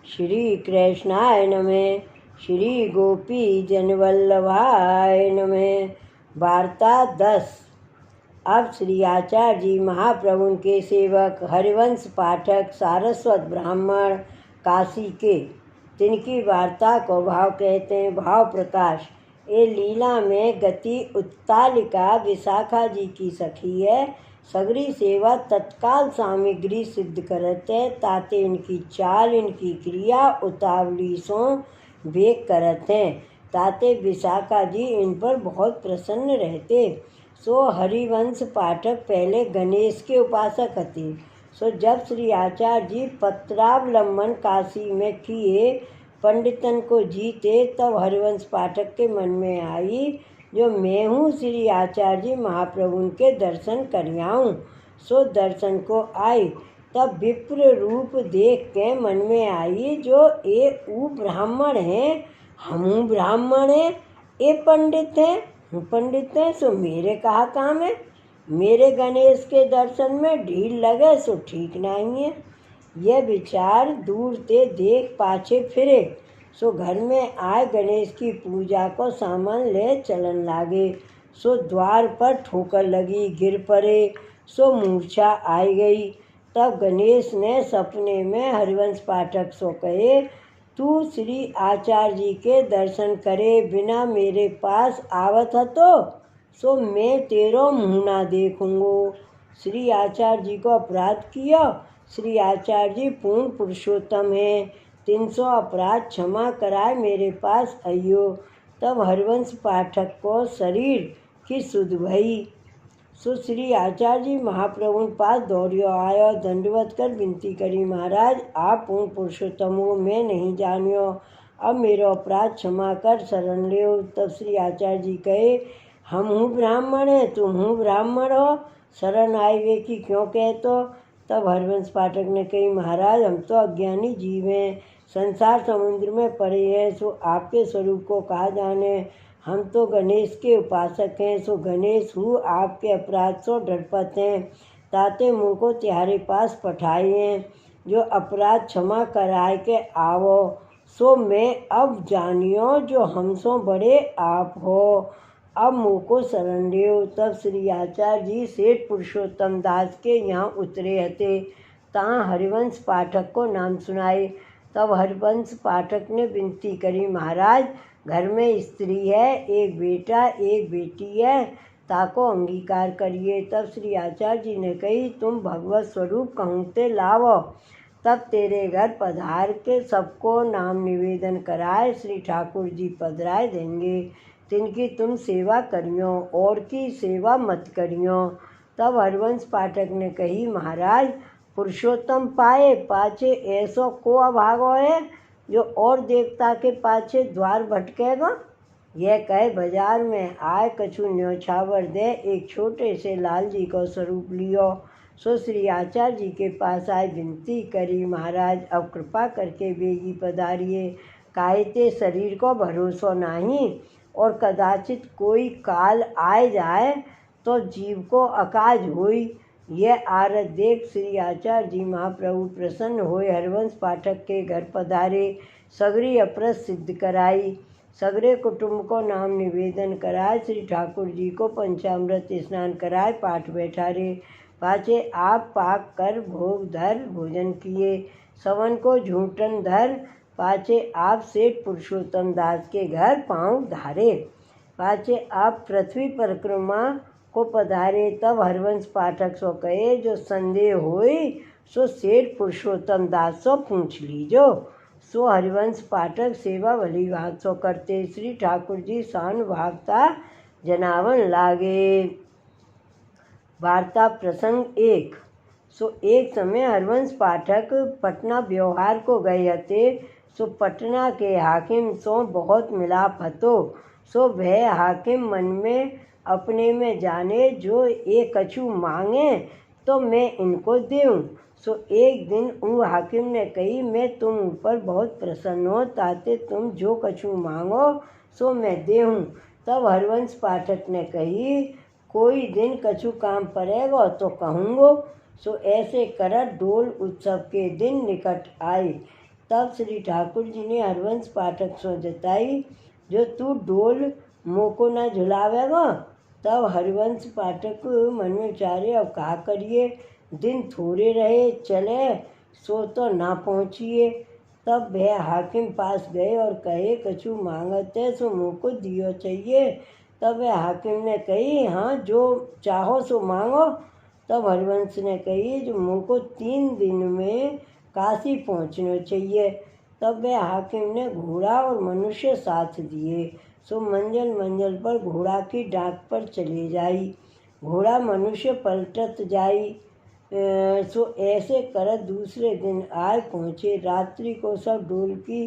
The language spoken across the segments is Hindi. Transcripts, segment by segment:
श्री कृष्णाय नमः। श्री गोपी जनवल्लभाय नमः। वार्ता 10। अब श्री आचार्य जी महाप्रभु के सेवक हरिवंश पाठक सारस्वत ब्राह्मण काशी के, तिनकी वार्ता को भाव कहते हैं। भाव प्रकाश। ये लीला में गति उत्तालिका विशाखा जी की सखी है। सगरी सेवा तत्काल सामग्री सिद्ध करते, ताते इनकी चाल इनकी क्रिया उतावली सो वेग करते, ताते विशाखा जी इन पर बहुत प्रसन्न रहते। सो हरिवंश पाठक पहले गणेश के उपासक थे। सो जब श्री आचार्य जी पत्रावलंबन काशी में किए, पंडितन को जीते, तब हरिवंश पाठक के मन में आई जो मैं हूँ श्री आचार्य जी महाप्रभु के दर्शन कर आऊँ। सो दर्शन को आई, तब विप्र रूप देख के मन में आई जो ए ऊ ब्राह्मण हैं, हम ब्राह्मण हैं, ए पंडित हैं, हम पंडित हैं। सो मेरे कहा काम है, मेरे गणेश के दर्शन में ढील लगे सो ठीक नहीं है। यह विचार दूर से देख पाछे फिरे। सो घर में आए गणेश की पूजा को सामान ले चलन लागे। सो द्वार पर ठोकर लगी, गिर पड़े, सो मूर्छा आई गई। तब गणेश ने सपने में हरिवंश पाठक सो कहे, तू श्री आचार्य जी के दर्शन करे बिना मेरे पास आवत तो सो मैं तेरो मुँह ना देखूँगो। श्री आचार्य जी को अपराध किया। श्री आचार्य जी पूर्ण पुरुषोत्तम हैं, 300 अपराध क्षमा कराए मेरे पास आइयो। तब हरिवंश पाठक को शरीर की सुध भई। सो श्री आचार्य जी महाप्रभु पास दौड़ियो आयो, दंडवत कर विनती करी, महाराज आप पूर्ण पुरुषोत्तम हो, मैं नहीं जानियो, अब मेरो अपराध क्षमा कर शरण लियो। तब श्री आचार्य जी कहे, हम हूँ ब्राह्मण है, तुम हूँ ब्राह्मण हो, शरण आई वे की क्यों कहतो। तब हरिवंश पाठक ने कही, महाराज हम तो अज्ञानी जीव हैं, संसार समुद्र में पड़े हैं, सो आपके स्वरूप को कहा जाने। हम तो गणेश के उपासक हैं, सो गणेश हूँ, आपके अपराध सो डरपत हैं, ताते मुँह को तुम्हारे पास पठाए हैं, जो अपराध क्षमा कराए के आवो। सो मैं अब जानियो जो हमसो बड़े आप हो, अब मुँह को शरण लियो। तब श्री आचार्य जी सेठ पुरुषोत्तम दास के यहाँ उतरे हते, तहाँ हरिवंश पाठक को नाम सुनाए। तब हरिवंश पाठक ने विनती करी, महाराज घर में स्त्री है, एक बेटा एक बेटी है, ताको अंगीकार करिए। तब श्री आचार्य जी ने कही, तुम भगवत स्वरूप कहते लावो, तब तेरे घर पधार के सबको नाम निवेदन कराए श्री ठाकुर जी पधराए देंगे, तिनकी तुम सेवा करियो, और की सेवा मत करियो। तब हरिवंश पाठक ने कही, महाराज पुरुषोत्तम पाए पाछे ऐसो को अभागो है जो और देवता के पाछे द्वार भटकेगा। यह कहे बाजार में आए कछु न्योछावर दे, एक छोटे से लाल जी को स्वरूप लियो। सो श्री आचार्य जी के पास आए, विनती करी, महाराज अब कृपा करके बेगी पधारिए, कायते शरीर को भरोसा नहीं, और कदाचित कोई काल आए जाए तो जीव को अकाज होई। यह आरत देख श्री आचार्य जी महाप्रभु प्रसन्न हुए, हरिवंश पाठक के घर पधारे, सगरी अपरस सिद्ध कराई, सगरे कुटुंब को नाम निवेदन कराए, श्री ठाकुर जी को पंचामृत स्नान कराए, पाठ बैठारे, पाछे आप पाक कर भोग धर भोजन किए, सवन को झूठन धर, पाछे आप सेठ पुरुषोत्तम दास के घर पाँव धारे, पाछे आप पृथ्वी परिक्रमा को पधारे। तब हरिवंश पाठक सो कहे, जो संदेह होई सो सेठ पुरुषोत्तम दास सो पूछ लीजो। सो हरिवंश पाठक सेवा भली भात सो करते, श्री ठाकुर जी सानुभावता जनावन लागे। वार्ता प्रसंग 1। सो एक समय हरिवंश पाठक पटना व्यवहार को गए हते। सो पटना के हाकिम सो बहुत मिलाप हतो। सो वह हाकिम मन में अपने में जाने, जो ये कछु मांगे तो मैं इनको दूँ। सो एक दिन उन हाकिम ने कही, मैं तुम ऊपर बहुत प्रसन्न हो, ताते तुम जो कछु मांगो सो मैं देहूँ। तब हरिवंश पाठक ने कही, कोई दिन कछु काम पड़ेगा तो कहूँगो। सो ऐसे कर डोल उत्सव के दिन निकट आए। तब श्री ठाकुर जी ने हरवंश पाठक सो जताई, जो तू डोल मोको न झुलावेगा। तब हरवंश पाठक मन में विचारे, अब कहा करिए, दिन थोड़े रहे चले सो तो ना पहुँचिए। तब वह हाकिम पास गए और कहे, कछु मांगते सो मोको दियो चाहिए। तब वह हाकिम ने कही, हाँ जो चाहो सो मांगो। तब हरवंश ने कही, जो मोको 3 दिन में काशी पहुँचना चाहिए। तब वह हाकिम ने घोड़ा और मनुष्य साथ दिए, सो मंजिल मंजिल पर घोड़ा की डाक पर चले जाई। घोड़ा मनुष्य पलटत जाई। सो ऐसे करत दूसरे दिन आए पहुँचे। रात्रि को सब डोल की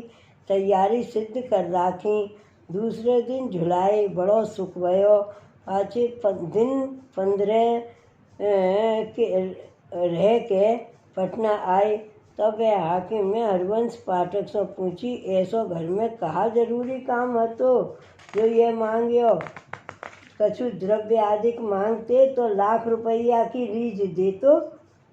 तैयारी सिद्ध कर राखी। दूसरे दिन झुलाए, बड़ो सुख भयो। पाछे दिन 15 के रह के पटना आए। तब वह हाकिम ने हरवंश पाठक से पूछी, ऐसो घर में कहा जरूरी काम हतो जो ये मांगियो। कछु द्रव्य आदि मांगते तो लाख रुपया की रीझ देतो।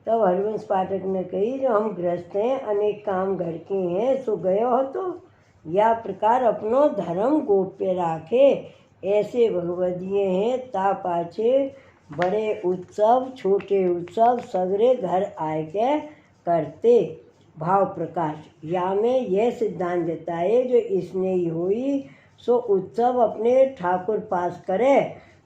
तब हरवंश पाठक ने कही, जो हम गृहस्थ हैं, अनेक काम घर के हैं, सो गयो हो तो या प्रकार अपनो धर्म गोप्य राखे। ऐसे भगवदीय हैं, ता पाछे बड़े उत्सव छोटे उत्सव सगरे घर आए के करते। भाव प्रकाश या में यह सिद्धांत जताए, जो इसने ही हुई सो उत्सव अपने ठाकुर पास करे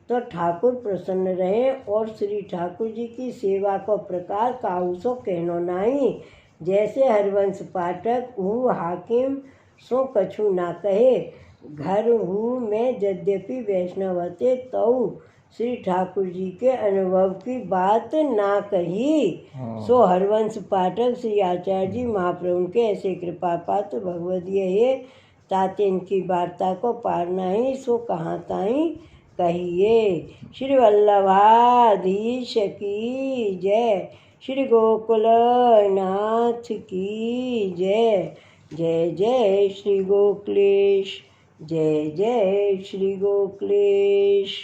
तो ठाकुर प्रसन्न रहे। और श्री ठाकुर जी की सेवा को प्रकार काहू सो कहनो नहीं। जैसे हरवंश पाठक हु हाकिम सो कछु ना कहे। घर हु में यद्यपि वैष्णव हते तो श्री ठाकुर जी के अनुभव की बात ना कही। सो हरवंश पाठक श्री आचार्य जी महाप्रभु के ऐसे कृपा पात्र भगवदीय है, ताते इनकी वार्ता को पार नहीं सो कहाँ ताई कहिए। श्री वल्लभाधीश की जय। श्री गोकुल नाथ की जय। जय जय श्री गोकुलेश। जय जय श्री गोकुलेश।